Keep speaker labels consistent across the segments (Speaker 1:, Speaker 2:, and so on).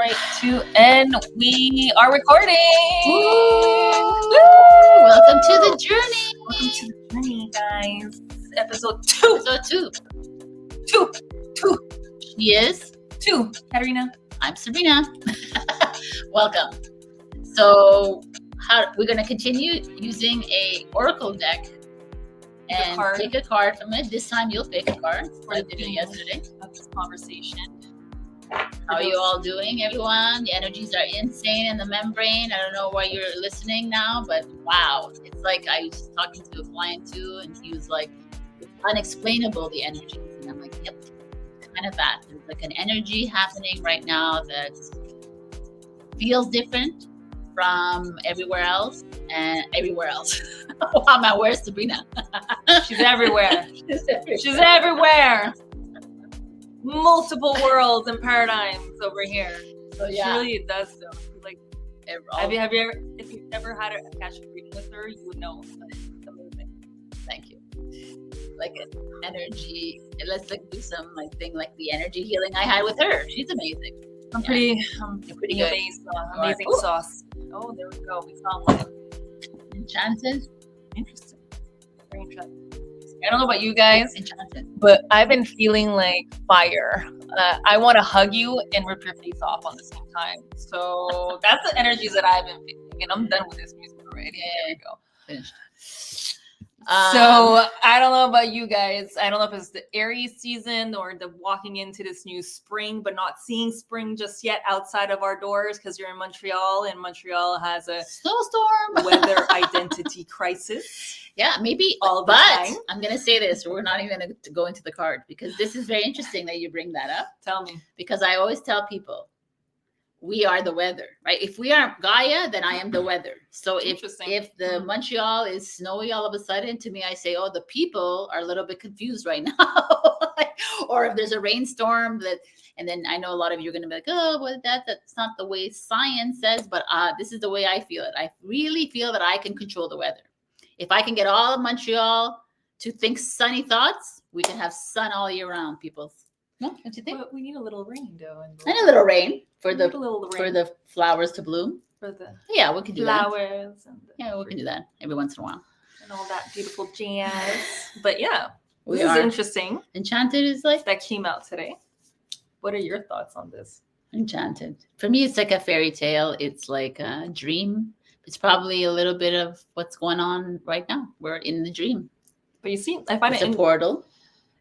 Speaker 1: Right, 2, and we are recording.
Speaker 2: Woo! Welcome to the journey.
Speaker 1: Welcome to the journey, guys. Episode 2.
Speaker 2: Episode
Speaker 1: 2.
Speaker 2: Yes.
Speaker 1: 2. Katarina.
Speaker 2: I'm Sabrina. Welcome. So, we're going to continue using a oracle deck and take a card from it. This time you'll pick a card. I did it yesterday.
Speaker 1: Of this conversation.
Speaker 2: How are you all doing, everyone? The energies are insane in the membrane. I don't know why you're listening now, but wow. It's like I was talking to a client too, and he was like, it's unexplainable, the energies. And I'm like, yep, kind of that. There's like an energy happening right now that feels different from everywhere else and everywhere else. Wow, man, where's Sabrina?
Speaker 1: She's everywhere. She's everywhere. Multiple worlds and paradigms over here.
Speaker 2: So yeah,
Speaker 1: She really does though. Like, have you ever, if you've ever had an Akashic reading with her, you would know. It's amazing.
Speaker 2: Thank you. Like an energy. Let's do some thing like the energy healing I had with her. She's amazing.
Speaker 1: I'm pretty
Speaker 2: good.
Speaker 1: Amazing sauce. Oh, there we go. We found one.
Speaker 2: Enchanted.
Speaker 1: Interesting. Very interesting. I don't know about you guys,
Speaker 2: Enchanted.
Speaker 1: but I've been feeling like fire. I want to hug you and rip your face off on the same time. So that's the energies that I've been feeling, and I'm done with this music already. There we go.
Speaker 2: Finished.
Speaker 1: So I don't know about you guys. I don't know if it's the Aries season or the walking into this new spring, but not seeing spring just yet outside of our doors because you're in Montreal, and Montreal has a
Speaker 2: snowstorm,
Speaker 1: weather identity crisis.
Speaker 2: Yeah, maybe
Speaker 1: all the time.
Speaker 2: I'm going to say this. We're not even going to go into the card because this is very interesting that you bring that up.
Speaker 1: Tell me.
Speaker 2: Because I always tell people, we are the weather, right? If we are Gaia, then I am the weather. So if the Montreal is snowy all of a sudden, to me, I say, oh, the people are a little bit confused right now. Or if there's a rainstorm and then I know a lot of you are going to be like, oh, well, that's not the way science says, but this is the way I feel it. I really feel that I can control the weather. If I can get all of Montreal to think sunny thoughts, we can have sun all year round, people. No, don't you think?
Speaker 1: Well, we need a little rain, though.
Speaker 2: And a little rain for the flowers to bloom.
Speaker 1: For the
Speaker 2: we can do
Speaker 1: flowers.
Speaker 2: We can do that every once in a while.
Speaker 1: And all that beautiful jazz. But yeah, this
Speaker 2: is
Speaker 1: interesting.
Speaker 2: Enchanted is like
Speaker 1: that came out today. What are your thoughts on this?
Speaker 2: Enchanted. For me, it's like a fairy tale. It's like a dream. It's probably a little bit of what's going on right now. We're in the dream.
Speaker 1: But you see, I find
Speaker 2: it's a portal.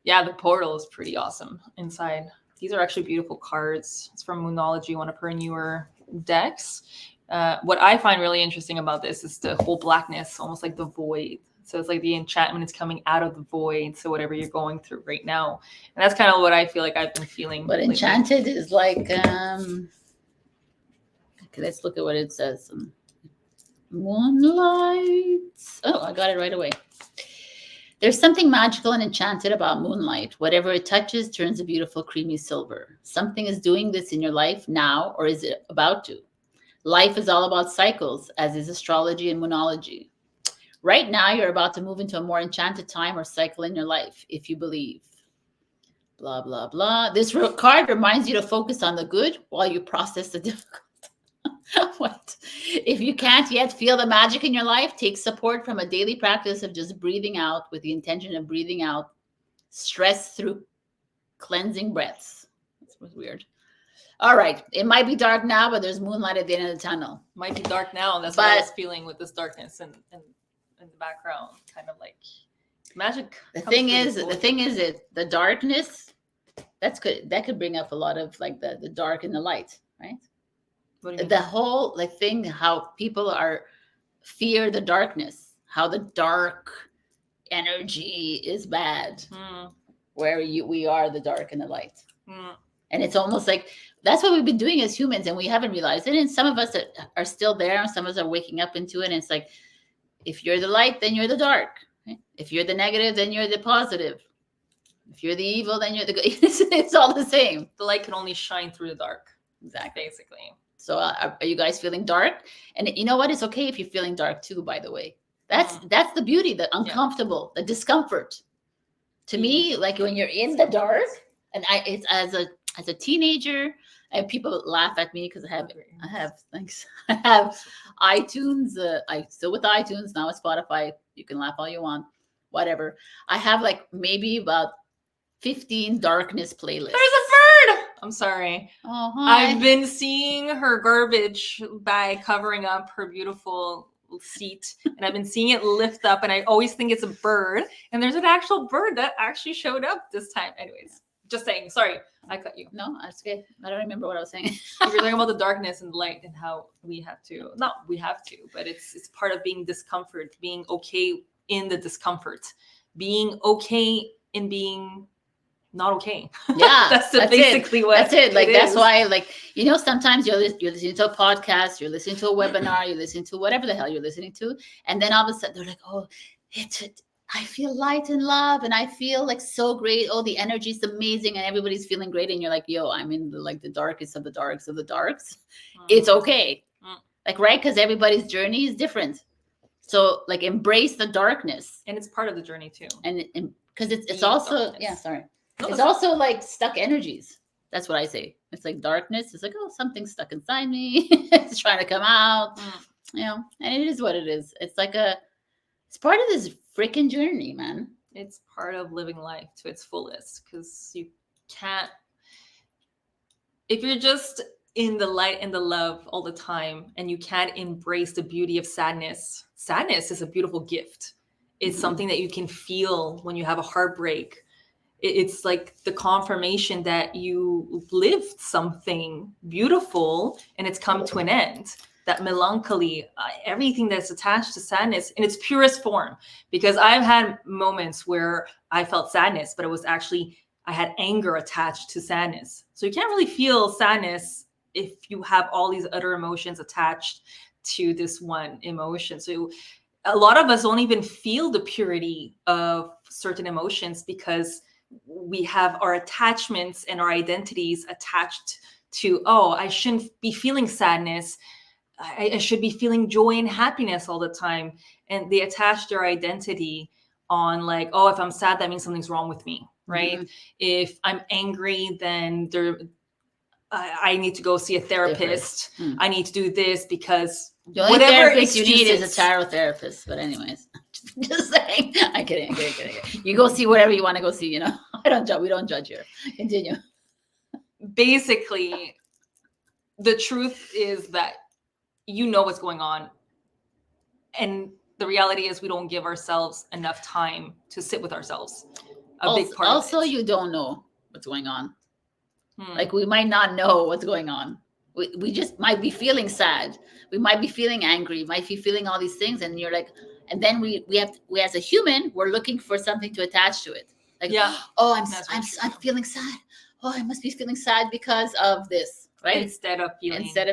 Speaker 1: Yeah, the portal is pretty awesome inside. These are actually beautiful cards. It's from Moonology, one of her newer decks. What I find really interesting about this is the whole blackness, almost like the void. So it's like the enchantment is coming out of the void. So whatever you're going through right now. And that's kind of what I feel like I've been feeling.
Speaker 2: But lately. Enchanted is like, okay, let's look at what it says. Moonlight. Oh, I got it right away. There's something magical and enchanted about moonlight. Whatever it touches turns a beautiful creamy silver. Something is doing this in your life now, or is it about to? Life is all about cycles, as is astrology and moonology. Right now, you're about to move into a more enchanted time or cycle in your life, if you believe. Blah, blah, blah. This card reminds you to focus on the good while you process the difficult. What? If you can't yet feel the magic in your life, take support from a daily practice of just breathing out with the intention of breathing out stress through cleansing breaths. That was weird. All right. It might be dark now, but there's moonlight at the end of the tunnel.
Speaker 1: Might be dark now. That's what I was feeling with this darkness and in the background, kind of like magic.
Speaker 2: The thing is, the darkness, that's good. That could bring up a lot of like the dark and the light, right? The whole thing, how people fear the darkness, how the dark energy is bad, where we are the dark and the light. And it's almost like that's what we've been doing as humans, and we haven't realized it. And some of us are still there, and some of us are waking up into it. And it's like, if you're the light, then you're the dark. Right? If you're the negative, then you're the positive. If you're the evil, then you're the good. It's all the same.
Speaker 1: The light can only shine through the dark.
Speaker 2: Exactly.
Speaker 1: Basically.
Speaker 2: So are you guys feeling dark? And you know what? It's okay if you're feeling dark too, by the way. That's the beauty, the uncomfortable, the discomfort. To me, like when you're in the dark, and it's as a teenager, And people laugh at me because thanks. I have iTunes. I still with iTunes now with Spotify. You can laugh all you want, whatever. I have like maybe about 15 darkness playlists.
Speaker 1: There's a bird. I'm sorry.
Speaker 2: Oh, hi.
Speaker 1: I've been seeing her garbage bag covering up her beautiful seat, and I've been seeing it lift up, and I always think it's a bird, and there's an actual bird that actually showed up this time. Anyways, just saying. Sorry, I cut you.
Speaker 2: No, that's good. I don't remember what I was saying.
Speaker 1: You were talking about the darkness and the light and how we have to, but it's part of being discomfort, being okay in the discomfort, being okay in being not okay.
Speaker 2: Yeah,
Speaker 1: that's basically
Speaker 2: it.
Speaker 1: what
Speaker 2: that's it. Like that's
Speaker 1: is.
Speaker 2: why, like, you know, sometimes you're listening to a podcast, you're listening to a webinar, you're listening to whatever the hell you're listening to, and then all of a sudden they're like, oh, I feel light and love, and I feel like so great. Oh, the energy is amazing, and everybody's feeling great, and you're like, yo, I'm in the darkest of the darks of the darks. It's okay, like, right? Because everybody's journey is different. So like embrace the darkness,
Speaker 1: and it's part of the journey too.
Speaker 2: And because it's also
Speaker 1: darkness.
Speaker 2: It's also like stuck energies. That's what I say. It's like darkness. It's like, oh, something's stuck inside me. It's trying to come out, you know, and it is what it is. It's like it's part of this freaking journey, man.
Speaker 1: It's part of living life to its fullest, because you can't, if you're just in the light and the love all the time and you can't embrace the beauty of sadness is a beautiful gift. It's something that you can feel when you have a heartbreak. It's like the confirmation that you lived something beautiful and it's come to an end. That melancholy, everything that's attached to sadness in its purest form. Because I've had moments where I felt sadness, but it was actually, I had anger attached to sadness. So you can't really feel sadness if you have all these other emotions attached to this one emotion. So a lot of us don't even feel the purity of certain emotions because we have our attachments and our identities attached to, oh, I shouldn't be feeling sadness. I should be feeling joy and happiness all the time. And they attach their identity on like, oh, if I'm sad, that means something's wrong with me, right? If I'm angry, then I need to go see a therapist. I need to do this because
Speaker 2: the only therapist you need is a tarot therapist. But anyways, just saying. I'm kidding. You go see whatever you want to go see, you know. I don't judge. We don't judge here. Continue.
Speaker 1: Basically, the truth is that you know what's going on. And the reality is we don't give ourselves enough time to sit with ourselves. Big part
Speaker 2: also, you don't know what's going on. Like we might not know what's going on. We just might be feeling sad. We might be feeling angry. Might be feeling all these things. And you're like, and then we as a human, we're looking for something to attach to it. Like, oh, I'm feeling sad. Oh, I must be feeling sad because of this. Right?
Speaker 1: Instead of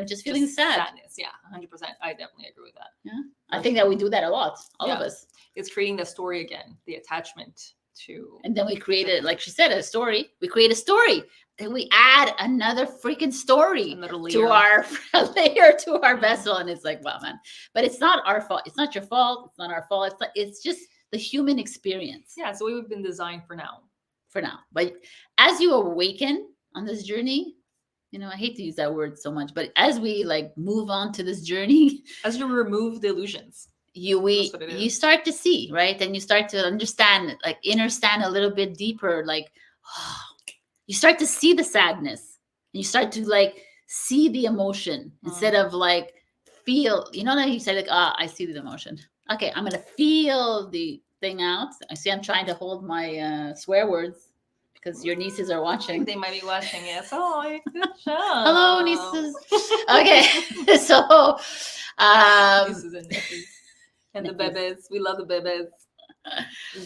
Speaker 2: just feeling sad.
Speaker 1: Sadness. Yeah, 100%. I definitely agree with that.
Speaker 2: Yeah. I think that we do that a lot. All of us.
Speaker 1: It's creating the story again, the attachment to.
Speaker 2: And then we created, like she said, a story. We create a story. Then we add another freaking story to our layer to our vessel. And it's like, wow, man. But it's not our fault. It's not your fault. It's not our fault. It's just the human experience.
Speaker 1: Yeah, so we've been designed for now.
Speaker 2: But as you awaken on this journey, you know, I hate to use that word so much, but as we like move on to this journey,
Speaker 1: as you remove the illusions,
Speaker 2: you start to see, right? And you start to understand, like understand a little bit deeper, like you start to see the sadness and you start to like see the emotion instead of like feel, you know, like you said, like, I see the emotion. Okay, I'm going to feel the thing out. I see I'm trying to hold my swear words. Because your nieces are watching.
Speaker 1: They might be watching, yes. Oh, good job.
Speaker 2: Hello, nieces. Okay, so
Speaker 1: nieces and nephews and the bebes. We love the bebes.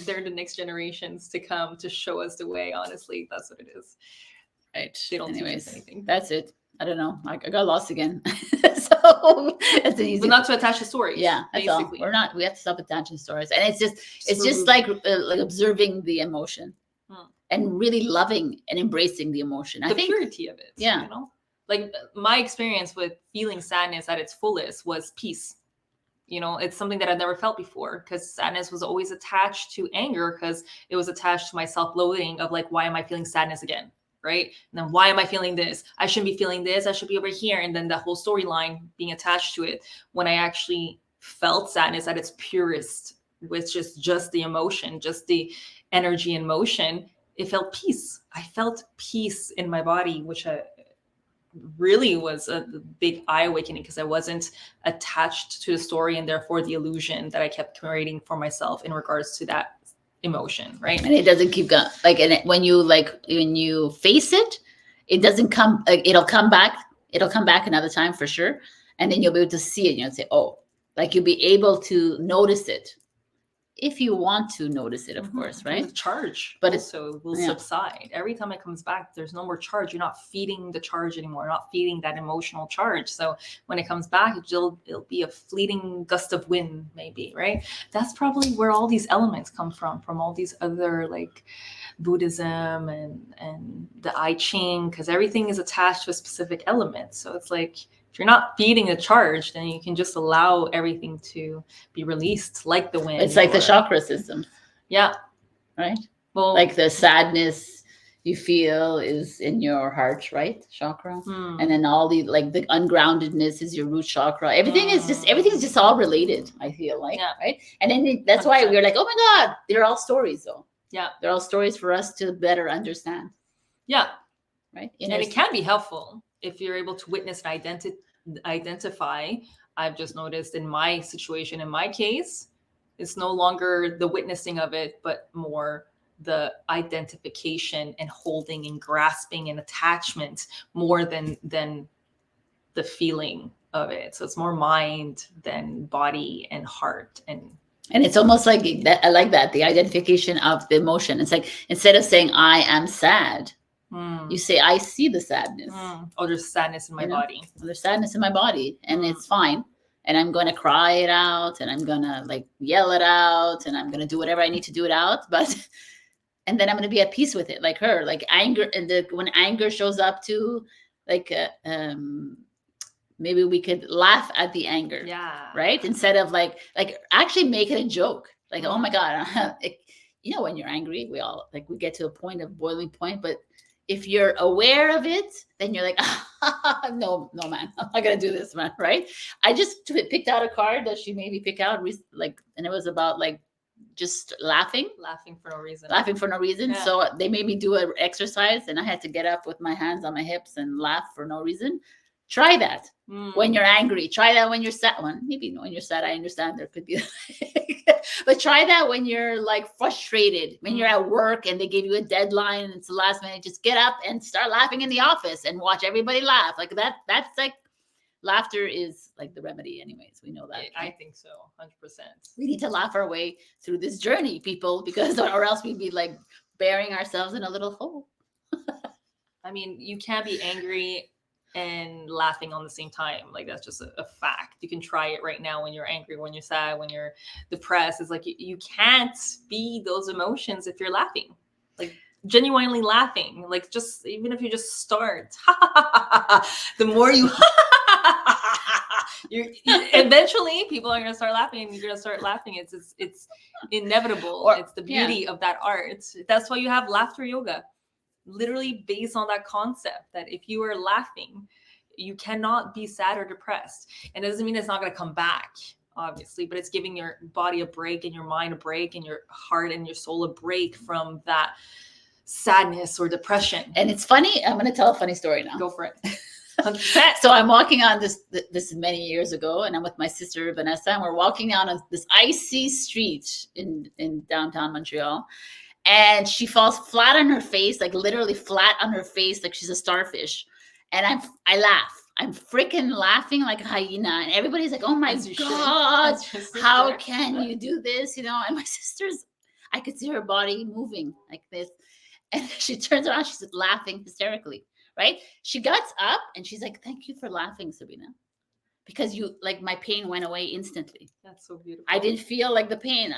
Speaker 1: They're the next generations to come to show us the way. Honestly, that's what it is.
Speaker 2: Right.
Speaker 1: They don't teach us anything.
Speaker 2: That's it. I don't know. I got lost again. So it's easy.
Speaker 1: But not to attach to stories.
Speaker 2: Yeah, that's basically. All. We have to stop attaching stories, and it's just like observing the emotion. And really loving and embracing the emotion. I think
Speaker 1: purity of it.
Speaker 2: Yeah.
Speaker 1: You know, like my experience with feeling sadness at its fullest was peace. You know, it's something that I've never felt before because sadness was always attached to anger because it was attached to my self-loathing of like, why am I feeling sadness again? right? And then why am I feeling this? I shouldn't be feeling this. I should be over here. And then the whole storyline being attached to it. When I actually felt sadness at its purest, with just the emotion, just the energy and motion, it felt peace. I felt peace in my body, which really was a big eye awakening, because I wasn't attached to the story, and therefore the illusion that I kept creating for myself in regards to that emotion, right?
Speaker 2: And it doesn't keep going. Like, and when you face it, it doesn't come. Like, it'll come back. It'll come back another time for sure, and then you'll be able to see it. And you'll say, "Oh," like you'll be able to notice it if you want to notice it, of course, right?
Speaker 1: The charge,
Speaker 2: but
Speaker 1: also will subside every time it comes back. There's no more charge. You're not feeding the charge anymore. You're not feeding that emotional charge. So when it comes back, it'll be a fleeting gust of wind, maybe, right? That's probably where all these elements come from all these other, like Buddhism and the I Ching, because everything is attached to a specific element. So it's like, if you're not feeding the charge, then you can just allow everything to be released, like the wind.
Speaker 2: It's like the chakra system.
Speaker 1: Yeah.
Speaker 2: Right?
Speaker 1: Well,
Speaker 2: like the sadness you feel is in your heart, right? Chakra. And then all the, like, the ungroundedness is your root chakra. Everything's just all related, I feel like. Yeah. Right? And then that's 100%. Why we're like, oh my God, they're all stories though. Yeah. They're all stories for us to better understand.
Speaker 1: Yeah.
Speaker 2: Right?
Speaker 1: And it can be helpful if you're able to witness and identify. I've just noticed in my situation, in my case, it's no longer the witnessing of it, but more the identification and holding and grasping and attachment, more than the feeling of it. So it's more mind than body and heart. And
Speaker 2: it's almost like that. I like that, the identification of the emotion. It's like, instead of saying I am sad, you say, I see the sadness.
Speaker 1: Oh, there's sadness in my body.
Speaker 2: There's sadness in my body, and it's fine. And I'm going to cry it out, and I'm going to, like, yell it out, and I'm going to do whatever I need to do it out. And then I'm going to be at peace with it, like her, like anger. And when anger shows up too, like, maybe we could laugh at the anger. Yeah. Right. Instead of like actually make it a joke. Like, oh my God, when you're angry, we get to a point of boiling point, but if you're aware of it, then you're like, no, man, I'm not gonna do this, man. Right? I just picked out a card that she made me pick out, and it was about, like, just laughing
Speaker 1: for no reason.
Speaker 2: Yeah. So they made me do an exercise, and I had to get up with my hands on my hips and laugh for no reason. Try that when you're angry. Try that when you're sad. Well, maybe when you're sad, I understand there could be, but try that when you're, like, frustrated, when you're at work and they give you a deadline and it's the last minute. Just get up and start laughing in the office and watch everybody laugh. Like that. That's like, laughter is like the remedy. Anyways, we know that.
Speaker 1: I think so. 100%.
Speaker 2: We need to laugh our way through this journey, people, because or else we'd be, like, burying ourselves in a little hole.
Speaker 1: I mean, you can't be angry and laughing on the same time. Like, that's just a fact. You can try it right now when you're angry, when you're sad, when you're depressed. It's like you can't be those emotions if you're laughing, like genuinely laughing. Like, just even if you just start, the more you eventually people are going to start laughing, and you're going to start laughing. It's inevitable. It's the beauty of that art. That's why you have laughter yoga. Literally based on that concept that if you are laughing, you cannot be sad or depressed. And it doesn't mean it's not going to come back, obviously, but it's giving your body a break and your mind a break and your heart and your soul a break from that sadness or depression.
Speaker 2: And it's funny. I'm going to tell a funny story now.
Speaker 1: Go for it.
Speaker 2: So I'm walking on this many years ago, and I'm with my sister Vanessa, and we're walking down this icy street in downtown Montreal. And she falls flat on her face, like literally flat on her face, like she's a starfish. And I laugh. I'm freaking laughing like a hyena. And everybody's like, oh my God, how can you do this? And my sister's, I could see her body moving like this. And she turns around, she's laughing hysterically, right? She gets up and she's like, thank you for laughing, Sabrina. Because my pain went away instantly.
Speaker 1: That's so beautiful.
Speaker 2: I didn't feel like the pain.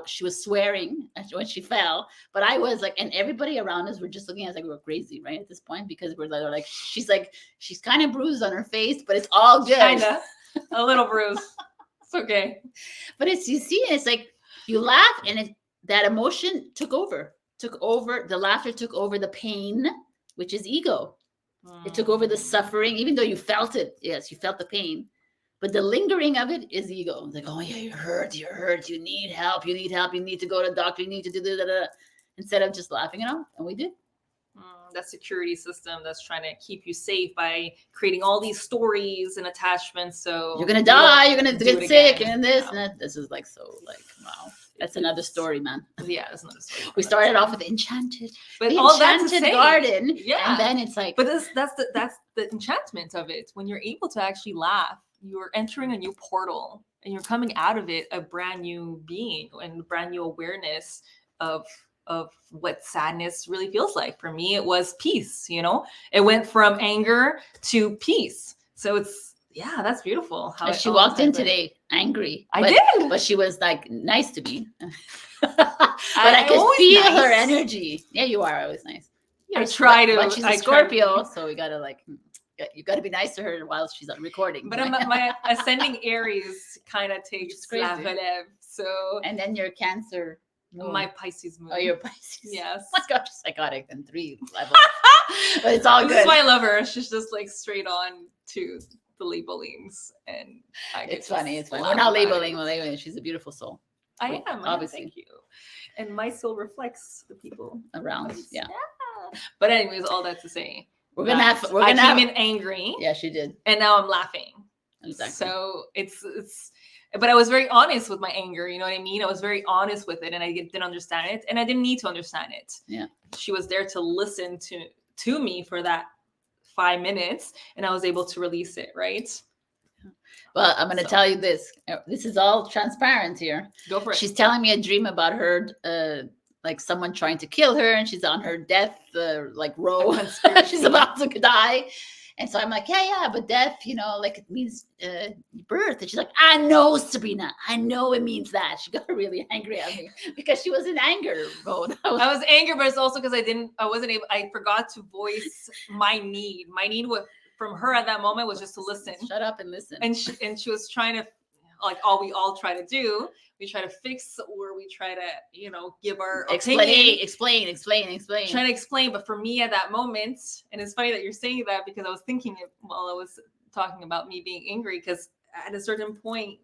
Speaker 2: She was swearing when she fell, but I was like, and everybody around us were just looking at us like we were crazy, right? At this point, because we're like, she's kind of bruised on her face, but it's all good.
Speaker 1: Kinda, a little bruise. It's okay.
Speaker 2: But it's like you laugh, and that emotion took over. The laughter took over the pain, which is ego. It took over the suffering, even though you felt it. Yes, you felt the pain. But the lingering of it is ego. It's like, oh yeah, you're hurt, you need help, you need to go to the doctor, you need to do that. Instead of just laughing it off. And we did.
Speaker 1: That security system that's trying to keep you safe by creating all these stories and attachments. So
Speaker 2: you're gonna die, you're gonna get sick, and this and that. This is like so like wow. That's another story, man.
Speaker 1: Yeah, that's another story.
Speaker 2: We started off with Enchanted,
Speaker 1: but
Speaker 2: the
Speaker 1: all
Speaker 2: Enchanted
Speaker 1: that to say,
Speaker 2: Garden,
Speaker 1: yeah.
Speaker 2: And then it's like,
Speaker 1: but that's the enchantment of it. When you're able to actually laugh, you're entering a new portal, and you're coming out of it a brand new being and brand new awareness of what sadness really feels like. For me, it was peace. It went from anger to peace. So it's that's beautiful.
Speaker 2: How she walked in today angry.
Speaker 1: I did,
Speaker 2: but she was like nice to me. But I could feel her energy. Yeah, you are always nice.
Speaker 1: I try to.
Speaker 2: But she's a Scorpio, so we gotta like. You got to be nice to her while she's recording.
Speaker 1: But my ascending Aries kind of takes la relève. So
Speaker 2: and then your Cancer.
Speaker 1: My Pisces moon.
Speaker 2: Oh, your Pisces.
Speaker 1: Yes.
Speaker 2: Oh my gosh, psychotic and 3 levels. But it's all good.
Speaker 1: This is why I love her. She's just like straight on to the labelings, and
Speaker 2: it's funny. It's funny. We're not labeling. She's a beautiful soul.
Speaker 1: I am. Obviously. Thank you. And my soul reflects the people
Speaker 2: around. Yeah.
Speaker 1: But anyways, all that to say,
Speaker 2: we're gonna
Speaker 1: I came in angry.
Speaker 2: Yeah, she did.
Speaker 1: And now I'm laughing.
Speaker 2: Exactly.
Speaker 1: So it's. But I was very honest with my anger. You know what I mean? I was very honest with it, and I didn't understand it, and I didn't need to understand it.
Speaker 2: Yeah.
Speaker 1: She was there to listen to me for that 5 minutes, and I was able to release it. Right.
Speaker 2: Well, I'm going to tell you this. This is all transparent here.
Speaker 1: Go for it.
Speaker 2: She's telling me a dream about her, like someone trying to kill her, and she's on her death row. She's about to die. And so I'm like, yeah, but death, like it means birth. And she's like, I know, Sabrina. I know it means that. She got really angry at me because she was in anger mode. I
Speaker 1: was angry, but it's also because I forgot to voice my need. My need from her at that moment was just to listen.
Speaker 2: Shut up and listen.
Speaker 1: And she was trying to, like we all try to do. We try to fix, or we try to, give our opinion.
Speaker 2: Explain.
Speaker 1: Trying to explain. But for me at that moment, and it's funny that you're saying that because I was thinking it while I was talking about me being angry, because at a certain point,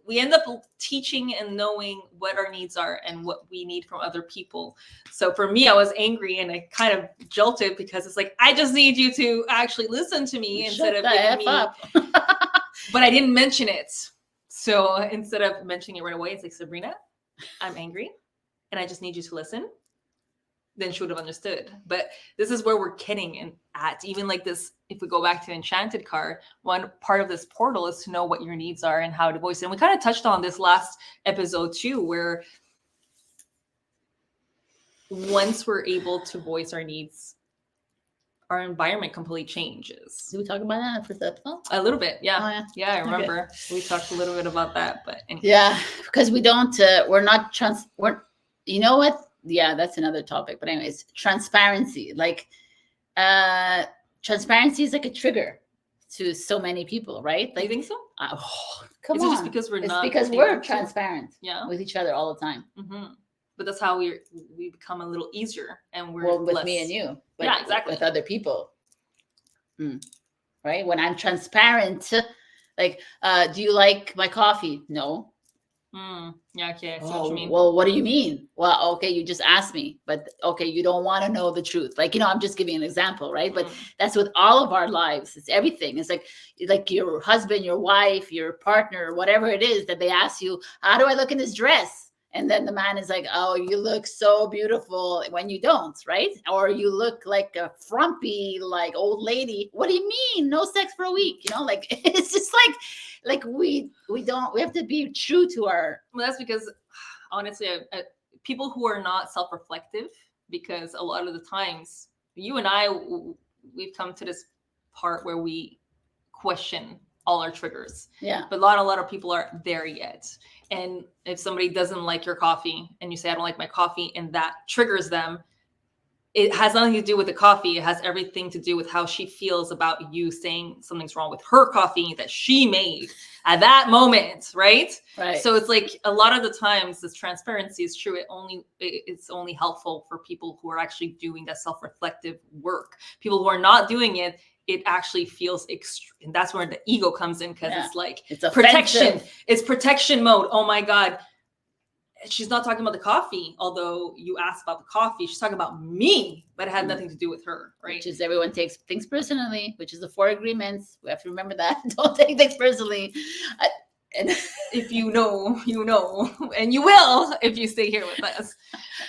Speaker 1: we end up teaching and knowing what our needs are and what we need from other people. So for me, I was angry and I kind of jolted because it's like, I just need you to actually listen to me instead of giving me. But I didn't mention it. So instead of mentioning it right away, it's like, Sabrina, I'm angry and I just need you to listen. Then she would have understood. But this is where we're getting at. Even like this, if we go back to the Enchanted card, one part of this portal is to know what your needs are and how to voice it. And we kind of touched on this last episode too, where once we're able to voice our needs, our environment completely changes.
Speaker 2: Did we talk about that for the episode?
Speaker 1: A little bit, yeah.
Speaker 2: Oh, yeah.
Speaker 1: Yeah, I remember. Okay. We talked a little bit about that, but anyway.
Speaker 2: Yeah, because we don't, you know what? Yeah, that's another topic. But anyways, transparency. Like, transparency is like a trigger to so many people, right? Like,
Speaker 1: you think so?
Speaker 2: Come on.
Speaker 1: Is it just because
Speaker 2: we're transparent with each other all the time.
Speaker 1: Mm-hmm. But that's how we become a little easier, and we're
Speaker 2: with
Speaker 1: less...
Speaker 2: me and you. But
Speaker 1: yeah, exactly.
Speaker 2: With other people, right? When I'm transparent, like, do you like my coffee? No.
Speaker 1: Yeah, okay. I see what you mean.
Speaker 2: Well, what do you mean? Well, okay, you just asked me, but okay, you don't want to know the truth. Like, I'm just giving an example, right? But that's with all of our lives. It's everything. It's like your husband, your wife, your partner, whatever it is that they ask you, how do I look in this dress? And then the man is like, oh, you look so beautiful, when you don't, right? Or you look like a frumpy, like old lady. What do you mean? No sex for a week? Like, it's just like we have to be true to our.
Speaker 1: Well, that's because honestly, people who are not self-reflective, because a lot of the times you and I, we've come to this part where we question all our triggers.
Speaker 2: Yeah.
Speaker 1: But not a lot of people aren't there yet. And if somebody doesn't like your coffee and you say, I don't like my coffee, and that triggers them, it has nothing to do with the coffee. It has everything to do with how she feels about you saying something's wrong with her coffee that she made at that moment, right?
Speaker 2: Right.
Speaker 1: So it's like a lot of the times this transparency is true. It's only helpful for people who are actually doing that self-reflective work. People who are not doing it, it actually feels and that's where the ego comes in, because it's like
Speaker 2: it's
Speaker 1: protection.
Speaker 2: offensive.
Speaker 1: It's protection mode. Oh my God. She's not talking about the coffee, although you asked about the coffee. She's talking about me, but it had nothing to do with her, right?
Speaker 2: Which is everyone takes things personally, which is the 4 agreements. We have to remember that. Don't take things personally. And
Speaker 1: if you know, you know, and you will if you stay here with us.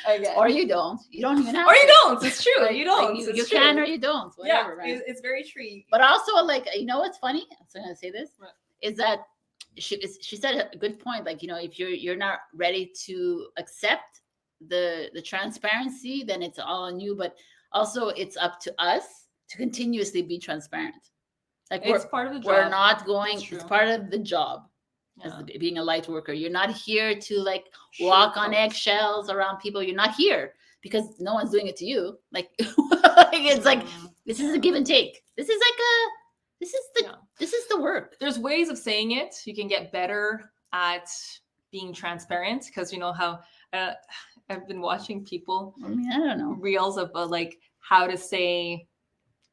Speaker 2: Again. Or you don't. You don't even have
Speaker 1: or
Speaker 2: to.
Speaker 1: you don't. It's true.
Speaker 2: Like,
Speaker 1: you don't.
Speaker 2: Like you can or you don't. Whatever,
Speaker 1: yeah,
Speaker 2: right?
Speaker 1: it's very true.
Speaker 2: But also, like, you know what's funny? I'm still going to say this.
Speaker 1: What?
Speaker 2: Is that she said a good point. Like, you know, if you're not ready to accept the transparency, then it's all on you. But also, it's up to us to continuously be transparent. Like,
Speaker 1: it's part of the job.
Speaker 2: We're not going. It's part of the job.
Speaker 1: Yeah.
Speaker 2: As being a light worker, you're not here to like walk on eggshells around people. You're not here because no one's doing it to you. Like, it's like this is a give and take. This is the work.
Speaker 1: There's ways of saying it. You can get better at being transparent, because you know how I've been watching people.
Speaker 2: I mean, I don't know,
Speaker 1: reels of like how to say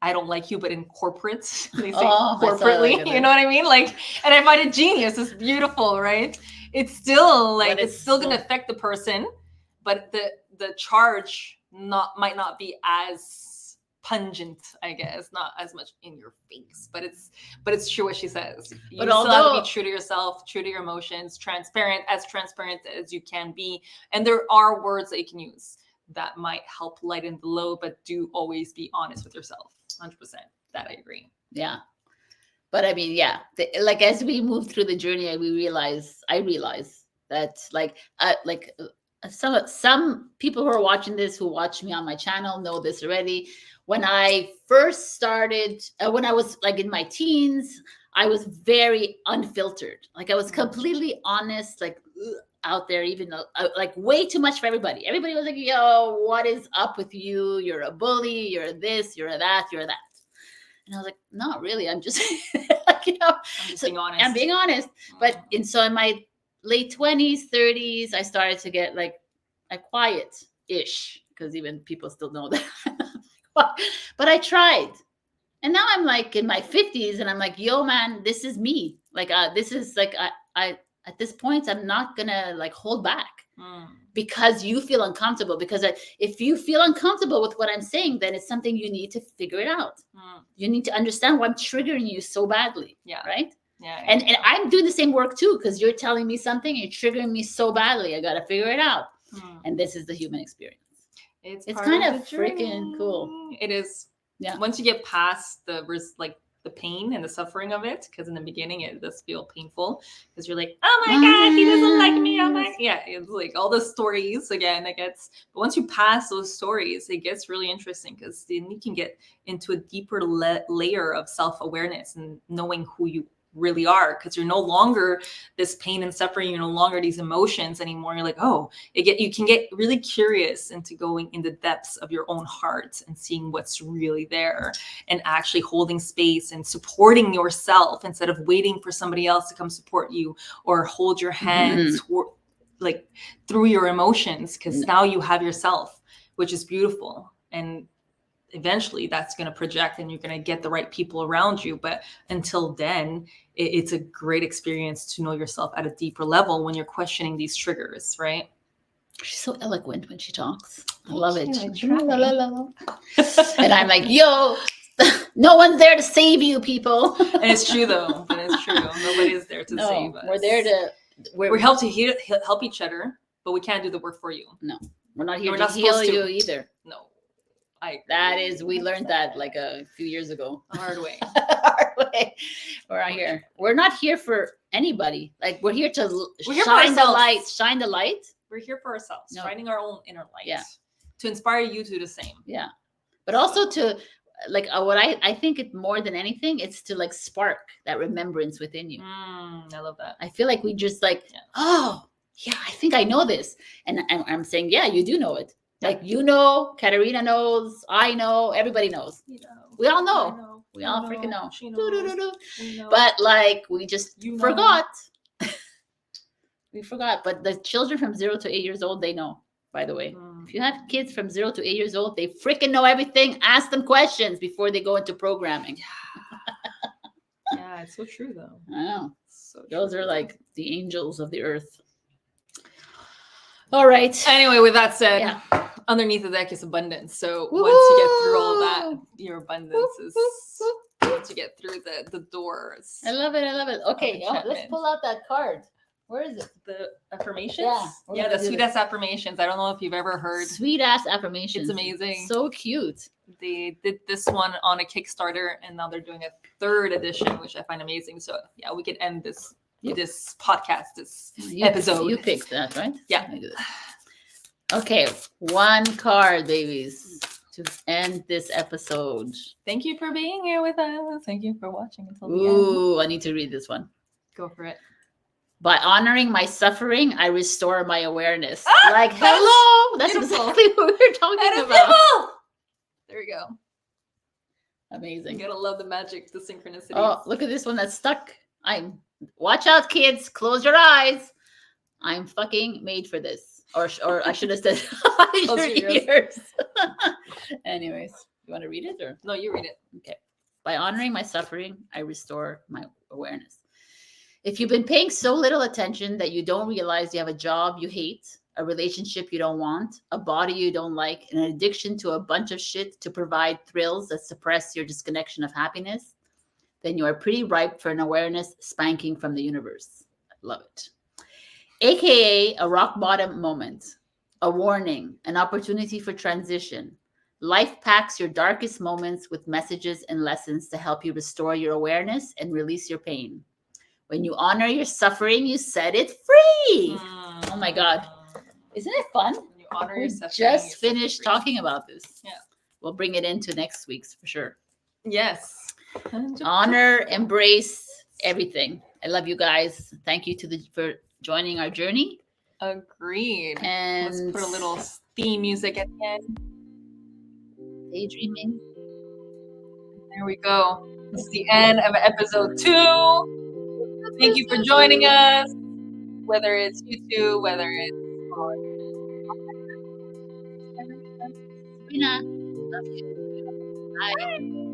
Speaker 1: I don't like you, but in corporate, they say corporately, you know what I mean? Like, and I find it genius. It's beautiful, right? It's still like, it's still going to affect the person, but the charge might not be as pungent, I guess, not as much in your face, but it's true what she says. You still have to be true to yourself, true to your emotions, transparent as you can be. And there are words that you can use that might help lighten the load, but do always be honest with yourself. 100%. That I agree.
Speaker 2: Yeah. But I mean, yeah, like as we move through the journey, I realize that some people who are watching this, who watch me on my channel, know this already. When I first started, when I was like in my teens, I was very unfiltered. Like I was completely honest, like out there, even though like way too much for everybody. Everybody was like, yo, what is up with you? You're a bully. You're this, you're that, you're that. And I was like, not really. I'm just, like, you know,
Speaker 1: I'm just being honest.
Speaker 2: I'm being honest. But so in my late 20s, 30s, I started to get like a quiet-ish, because even people still know that. But I tried. And now I'm like in my 50s and I'm like, yo, man, this is me. Like, this is like, I at this point, I'm not going to like hold back because you feel uncomfortable. Because if you feel uncomfortable with what I'm saying, then it's something you need to figure it out. You need to understand why I'm triggering you so badly. Yeah. Right. Yeah. And I'm doing the same work too, because you're telling me something, you're triggering me so badly. I got to figure it out. And this is the human experience. It's kind of freaking cool.
Speaker 1: It is. Yeah. Once you get past the pain and the suffering of it, because in the beginning it does feel painful, because you're like, oh my God, he doesn't like me. Oh my, yeah, it's like all the stories again. But once you pass those stories, it gets really interesting, because then you can get into a deeper layer of self-awareness and knowing who you really are, because you're no longer this pain and suffering, you're no longer these emotions anymore. You're like, oh, you can get really curious into going in the depths of your own heart and seeing what's really there, and actually holding space and supporting yourself instead of waiting for somebody else to come support you or hold your hand through your emotions, because now you have yourself, which is beautiful. And eventually that's going to project and you're going to get the right people around you. But until then, it's a great experience to know yourself at a deeper level when you're questioning these triggers, right?
Speaker 2: She's so eloquent when she talks. I love it. And I'm like, yo, no one's there to save you, people.
Speaker 1: And it's true, though. It's true. Nobody is there to save us.
Speaker 2: We're there to...
Speaker 1: We're help to help each other, but we can't do the work for you.
Speaker 2: No, we're not here to heal you either.
Speaker 1: No.
Speaker 2: We learned that like a few years ago.
Speaker 1: The hard way.
Speaker 2: We're out here. We're not here for anybody. Like, we're here to shine the light.
Speaker 1: We're here for ourselves, shining our own inner light.
Speaker 2: Yeah.
Speaker 1: To inspire you to do the same.
Speaker 2: Yeah. But also to like what I think it more than anything, it's to like spark that remembrance within you.
Speaker 1: I love that.
Speaker 2: I feel like we just like, oh yeah, I think I know this. And I'm saying, yeah, you do know it. Like, you know, Katarina knows, I know, everybody knows.
Speaker 1: You know,
Speaker 2: We all
Speaker 1: I
Speaker 2: know.
Speaker 1: know.
Speaker 2: We
Speaker 1: You
Speaker 2: all freaking know.
Speaker 1: She knows.
Speaker 2: Doo-doo-doo-doo.
Speaker 1: We know.
Speaker 2: But like, we just
Speaker 1: You know.
Speaker 2: forgot. We forgot. But the children from 0 to 8 years old, they know, by the way. If you have kids from 0 to 8 years old, they freaking know everything. Ask them questions before they go into programming.
Speaker 1: Yeah, it's so true though.
Speaker 2: I know.
Speaker 1: So
Speaker 2: Those
Speaker 1: true.
Speaker 2: are like the angels of the earth. All right.
Speaker 1: Anyway, with that said,
Speaker 2: Yeah.
Speaker 1: underneath the deck is abundance. So
Speaker 2: Woo-hoo!
Speaker 1: once you get through all that, your abundance is once you get through the doors.
Speaker 2: I love it. I love it. Okay, let's
Speaker 1: enchantment.
Speaker 2: pull out that card. Where is it?
Speaker 1: The affirmations?
Speaker 2: Yeah, we're
Speaker 1: Yeah,
Speaker 2: gonna
Speaker 1: the
Speaker 2: do
Speaker 1: sweet
Speaker 2: this.
Speaker 1: ass affirmations. I don't know if you've ever heard.
Speaker 2: Sweet ass affirmations.
Speaker 1: It's amazing.
Speaker 2: So cute.
Speaker 1: They did this one on a Kickstarter, and now they're doing a third edition, which I find amazing. So yeah, we could end this podcast, this episode.
Speaker 2: You picked that, right?
Speaker 1: Yeah.
Speaker 2: Okay, one card, babies, to end this episode.
Speaker 1: Thank you for being here with us. Thank you for watching until the end.
Speaker 2: Ooh, I need to read this one.
Speaker 1: Go for it.
Speaker 2: By honoring my suffering, I restore my awareness.
Speaker 1: That's
Speaker 2: hello. That's
Speaker 1: beautiful.
Speaker 2: exactly what we were talking about.
Speaker 1: Beautiful. There we go.
Speaker 2: Amazing.
Speaker 1: You gotta love the magic, the synchronicity.
Speaker 2: Oh, look at this one that's stuck. Watch out, kids. Close your eyes. I'm fucking made for this. Or I should have said your ears. Anyways, you want to read it or?
Speaker 1: No, you read it.
Speaker 2: Okay. By honoring my suffering, I restore my awareness. If you've been paying so little attention that you don't realize you have a job you hate, a relationship you don't want, a body you don't like, and an addiction to a bunch of shit to provide thrills that suppress your disconnection of happiness, then you are pretty ripe for an awareness spanking from the universe. I love it. AKA a rock bottom moment, a warning, an opportunity for transition. Life packs your darkest moments with messages and lessons to help you restore your awareness and release your pain. When you honor your suffering, you set it free. Oh my God. Isn't it fun?
Speaker 1: When you honor your suffering,
Speaker 2: Just finished talking about this.
Speaker 1: Yeah.
Speaker 2: We'll bring it into next week's for sure.
Speaker 1: Yes.
Speaker 2: Honor, embrace everything. I love you guys. Thank you for joining our journey.
Speaker 1: Agreed.
Speaker 2: And
Speaker 1: let's put a little theme music at the end.
Speaker 2: Daydreaming.
Speaker 1: There we go. This is the end of episode 2. Thank you for joining us. Whether it's YouTube, whether it's
Speaker 2: Sabrina, love you. Bye.